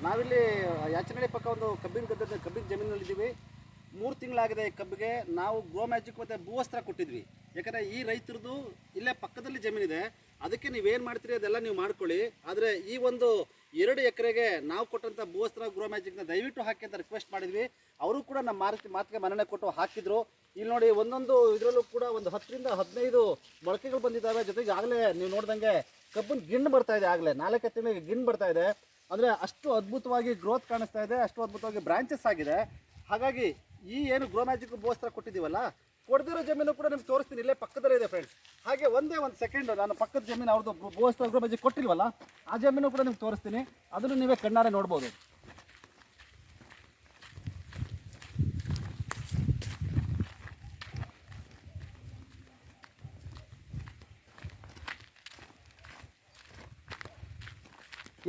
ನಾವಿಲ್ಲಿ ಯಾಚನಹಳ್ಳಿ ಪಕ್ಕ ಒಂದು ಕಬ್ಬಿನ ಜಮೀನಲ್ಲಿದ್ದೀವಿ. 3 ತಿಂಗಳಾಗಿದೆ ಈ ಕಬ್ಬಿಗೆ. ನಾವು ಗ್ರೋ ಮ್ಯಾಜಿಕ್ ಮತ್ತು ಭೂವಸ್ತ್ರ ಕೊಟ್ಟಿದ್ವಿ. ಯಾಕಂದರೆ ಈ ರೈತರದ್ದು ಇಲ್ಲೇ ಪಕ್ಕದಲ್ಲಿ ಜಮೀನಿದೆ, ಅದಕ್ಕೆ ನೀವೇನು ಮಾಡ್ತೀರಿ ಅದೆಲ್ಲ ನೀವು ಮಾಡ್ಕೊಳ್ಳಿ. ಆದರೆ ಈ ಒಂದು 2 ಎಕರೆಗೆ ನಾವು ಕೊಟ್ಟಂಥ ಭೂವಸ್ತ್ರ ಗ್ರೋ ಮ್ಯಾಜಿಕ್ನ ದಯವಿಟ್ಟು ಹಾಕಿ ಅಂತ ರಿಕ್ವೆಸ್ಟ್ ಮಾಡಿದ್ವಿ. ಅವರು ಕೂಡ ನಮ್ಮ ಮಾತಿಗೆ ಮನ್ನಣೆ ಕೊಟ್ಟು ಹಾಕಿದ್ರು. ಇಲ್ಲಿ ನೋಡಿ, ಒಂದೊಂದು ಇದರಲ್ಲೂ ಕೂಡ ಒಂದು 10 ರಿಂದ 15 ಮೊಳಕೆಗಳು ಬಂದಿದ್ದಾವೆ. ಜೊತೆಗೆ ಆಗಲೇ ನೀವು ನೋಡ್ದಂಗೆ ಕಬ್ಬಿನ ಗಿಣ್ಣು ಬರ್ತಾ ಇದೆ. ಆಗಲೇ 4 ತಿಂಗಳಿಗೆ ಗಿಣ್ಣು ಬರ್ತಾ ಇದೆ. ಅಂದರೆ ಅಷ್ಟು ಅದ್ಭುತವಾಗಿ ಗ್ರೋತ್ ಕಾಣಿಸ್ತಾ ಇದೆ, ಅಷ್ಟು ಅದ್ಭುತವಾಗಿ ಬ್ರಾಂಚಸ್ ಆಗಿದೆ. ಹಾಗಾಗಿ ಈ ಏನು ಗ್ರೋ ಮ್ಯಾಜಿಕ್ ಭೂವಸ್ತ್ರ ಕೊಟ್ಟಿದ್ದೀವಲ್ಲ, ಕೊಡ್ದಿರೋ ಜಮೀನು ಕೂಡ ನಿಮ್ಗೆ ತೋರಿಸ್ತೀನಿ, ಇಲ್ಲೇ ಪಕ್ಕದಲ್ಲೇ ಇದೆ ಫ್ರೆಂಡ್ಸ್. ಹಾಗೆ ಒಂದೇ ಒಂದು ಸೆಕೆಂಡ್, ನಾನು ಪಕ್ಕದ ಜಮೀನು ಅವ್ರದ್ದು ಭೂವಸ್ತ್ರ ಗ್ರೋ ಮ್ಯಾಜಿಕ್ ಕೊಟ್ಟಿಲ್ವಲ್ಲ, ಆ ಜಮೀನು ಕೂಡ ನಿಮ್ಗೆ ತೋರಿಸ್ತೀನಿ. ಅದನ್ನು ನೀವೇ ಕಣ್ಣಾರೆ ನೋಡ್ಬೋದು.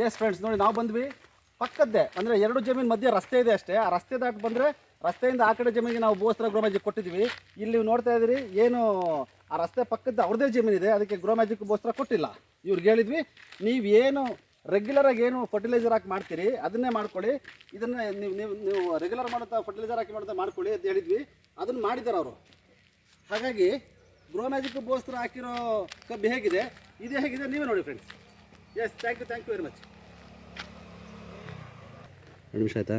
ಎಸ್ ಫ್ರೆಂಡ್ಸ್, ನೋಡಿ ನಾವು ಬಂದ್ವಿ ಪಕ್ಕದ್ದೇ, ಅಂದರೆ 2 ಜಮೀನು ಮಧ್ಯೆ ರಸ್ತೆ ಇದೆ ಅಷ್ಟೇ. ಆ ರಸ್ತೆ ದಾಟಿ ಬಂದರೆ ರಸ್ತೆಯಿಂದ ಆ ಕಡೆ ಜಮೀನಿಗೆ ನಾವು ಭೂವಸ್ತ್ರ ಗ್ರೋ ಮ್ಯಾಜಿಕ್ ಕೊಟ್ಟಿದ್ವಿ. ಇಲ್ಲಿ ನೀವು ನೋಡ್ತಾ ಇದ್ದೀರಿ, ಏನು ಆ ರಸ್ತೆ ಪಕ್ಕದ ಅವ್ರದ್ದೇ ಜಮೀನಿದೆ, ಅದಕ್ಕೆ ಗ್ರೋ ಮ್ಯಾಜಿಕ್ ಭೂವಸ್ತ್ರ ಕೊಟ್ಟಿಲ್ಲ. ಇವ್ರಿಗೆ ಹೇಳಿದ್ವಿ, ನೀವೇನು ರೆಗ್ಯುಲರಾಗಿ ಏನು ಫರ್ಟಿಲೈಸರ್ ಹಾಕಿ ಮಾಡ್ತೀರಿ ಅದನ್ನೇ ಮಾಡ್ಕೊಳ್ಳಿ, ಇದನ್ನು ನೀವು ರೆಗ್ಯುಲರ್ ಮಾಡೋಂಥ ಫರ್ಟಿಲೈಸರ್ ಹಾಕಿ ಮಾಡೋಂಥ ಮಾಡ್ಕೊಳ್ಳಿ ಅಂತ ಹೇಳಿದ್ವಿ. ಅದನ್ನು ಮಾಡಿದ್ದಾರೆ ಅವರು. ಹಾಗಾಗಿ ಗ್ರೋ ಮ್ಯಾಜಿಕ್ ಭೂವಸ್ತ್ರ ಹಾಕಿರೋ ಕಬ್ಬು ಹೇಗಿದೆ, ಇದು ಹೇಗಿದೆ ನೀವೇ ನೋಡಿ friends. Yes, thank you very much. 2 ನಿಮಿಷ ಆಯಿತಾ?